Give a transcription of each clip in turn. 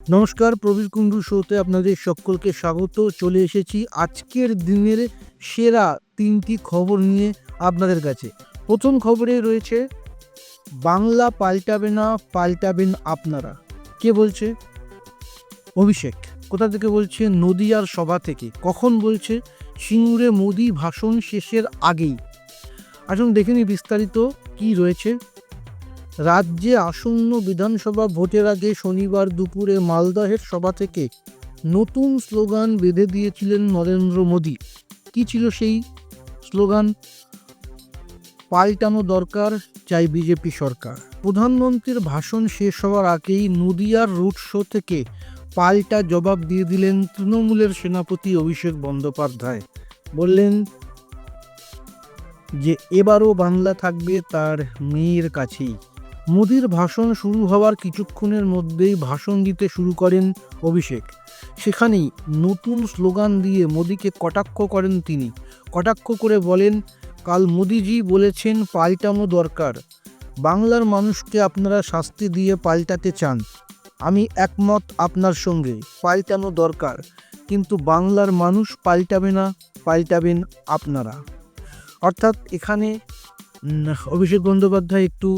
নমস্কার, প্রবীর কুণ্ডু শোতে আপনাদের সকলকে স্বাগত। চলে এসেছি আজকের দিনের সেরা ৩টি খবর নিয়ে আপনাদের কাছে। প্রথম খবরে রয়েছে বাংলা পাল্টাবে না, পাল্টাবেন আপনারা। কে বলছে? অভিষেক। কোথা থেকে বলছে? নদিয়ার সভা থেকে। কখন বলছে? সিঙ্গুরে মোদি ভাষণ শেষের আগেই। আসুন দেখে নিই বিস্তারিত কী রয়েছে। রাজ্যে আসন্ন বিধানসভা ভোটের আগে শনিবার দুপুরে মালদহের সভা থেকে নতুন স্লোগান বেঁধে দিয়েছিলেন নরেন্দ্র মোদী। কী ছিল সেই স্লোগান? পাল্টানো দরকার, চাই বিজেপি সরকার। প্রধানমন্ত্রীর ভাষণ শেষ হওয়ার আগেই নদিয়ার রুট শো থেকে পাল্টা জবাব দিয়ে দিলেন তৃণমূলের সেনাপতি অভিষেক বন্দ্যোপাধ্যায়। বললেন যে এবারও বাংলা থাকবে তার মেয়ের কাছেই। মোদির ভাষণ শুরু হওয়ার কিছুক্ষণের মধ্যেই ভাষণ দিতে শুরু করেন অভিষেক। সেখানেই নতুন স্লোগান দিয়ে মোদিকে কটাক্ষ করেন তিনি। কটাক্ষ করে বলেন, কাল মোদিজি বলেছেন পাল্টানো দরকার। বাংলার মানুষকে আপনারা শাস্তি দিয়ে পাল্টাতে চান, আমি একমত আপনার সঙ্গে, পাল্টানো দরকার, কিন্তু বাংলার মানুষ পাল্টাবে না, পাল্টাবেন আপনারা। অর্থাৎ এখানে অভিষেক বন্দ্যোপাধ্যায় একটু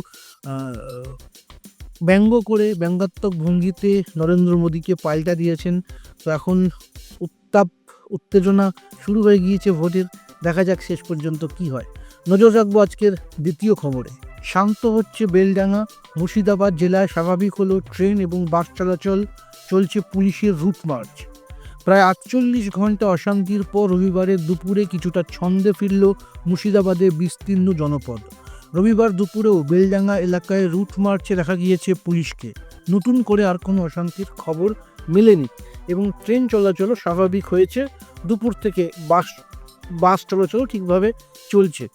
ব্যঙ্গ করে ব্যঙ্গাত্মক ভঙ্গিতে নরেন্দ্র মোদীকে পাল্টা দিয়েছেন। তো এখন উত্তেজনা শুরু হয়ে গিয়েছে ভোটের। দেখা যাক শেষ পর্যন্ত কি হয়। নজর রাখবো আজকের দ্বিতীয় খবরে। শান্ত হচ্ছে বেলডাঙ্গা। মুর্শিদাবাদ জেলায় স্বাভাবিক হলো ট্রেন এবং বাস চলাচল। চলছে পুলিশের রুট মার্চ। প্রায় 48 ঘন্টা অশান্তির পর রবিবারের দুপুরে কিছুটা ছন্দে ফিরল মুর্শিদাবাদের বিস্তীর্ণ জনপদ। রবিবার দুপুরেও বেলডাঙ্গা এলাকায় রুট মার্চে দেখা গিয়েছে পুলিশকে। নতুন করে আর কোনো অশান্তির খবর মেলেনি এবং ট্রেন চলাচলও স্বাভাবিক হয়েছে। দুপুর থেকে বাস চলাচলও ঠিকভাবে চলছে।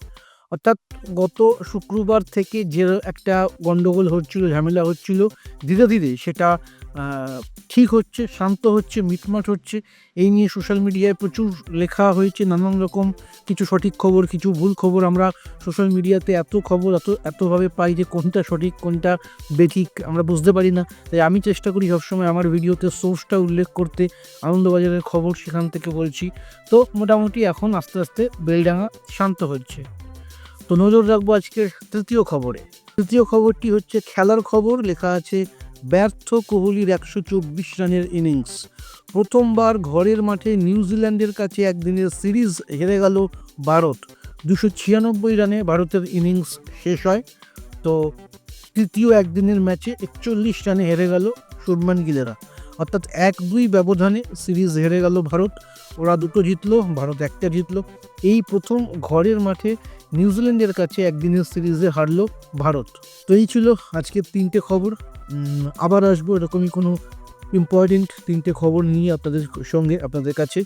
অর্থাৎ গত শুক্রবার থেকে যে একটা গণ্ডগোল হচ্ছিল, ঝামেলা হচ্ছিল, ধীরে ধীরে সেটা ঠিক হচ্ছে, শান্ত হচ্ছে, মিটমাট হচ্ছে। এই নিয়ে সোশ্যাল মিডিয়ায় প্রচুর লেখা হয়েছে, নানান রকম কিছু সঠিক খবর, কিছু ভুল খবর। আমরা সোশ্যাল মিডিয়াতে এত খবর এতভাবে পাই যে কোনটা সঠিক কোনটা বেঠিক আমরা বুঝতে পারি না। তাই আমি চেষ্টা করি সবসময় আমার ভিডিওতে সোর্সটা উল্লেখ করতে। আনন্দবাজারের খবর সেখান থেকে বলছি। তো মোটামুটি এখন আস্তে আস্তে বেলডাঙ্গা শান্ত হচ্ছে। তো নজর রাখবো আজকের তৃতীয় খবরে। তৃতীয় খবরটি হচ্ছে খেলার খবর। লেখা আছে, ব্যর্থ কোহলির 124 রানের ইনিংস। প্রথমবার ঘরের মাঠে নিউজিল্যান্ডের কাছে একদিনের সিরিজ হেরে গেল ভারত। 296 রানে ভারতের ইনিংস শেষ হয়। তো তৃতীয় একদিনের ম্যাচে 41 রানে হেরে গেল শুভমান গিলেরা। অর্থাৎ 1-2 ব্যবধানে সিরিজ হেরে গেল ভারত। ওরা দুটো জিতলো, ভারত একটা জিতলো। এই প্রথম ঘরের মাঠে নিউজিল্যান্ডের কাছে একদিনের সিরিজে হারলো ভারত। তো এই ছিল আজকের 3টে খবর। আবার আসবো এরকমই কোনো ইম্পর্টেন্ট 3টে খবর নিয়ে আপনাদের কাছে।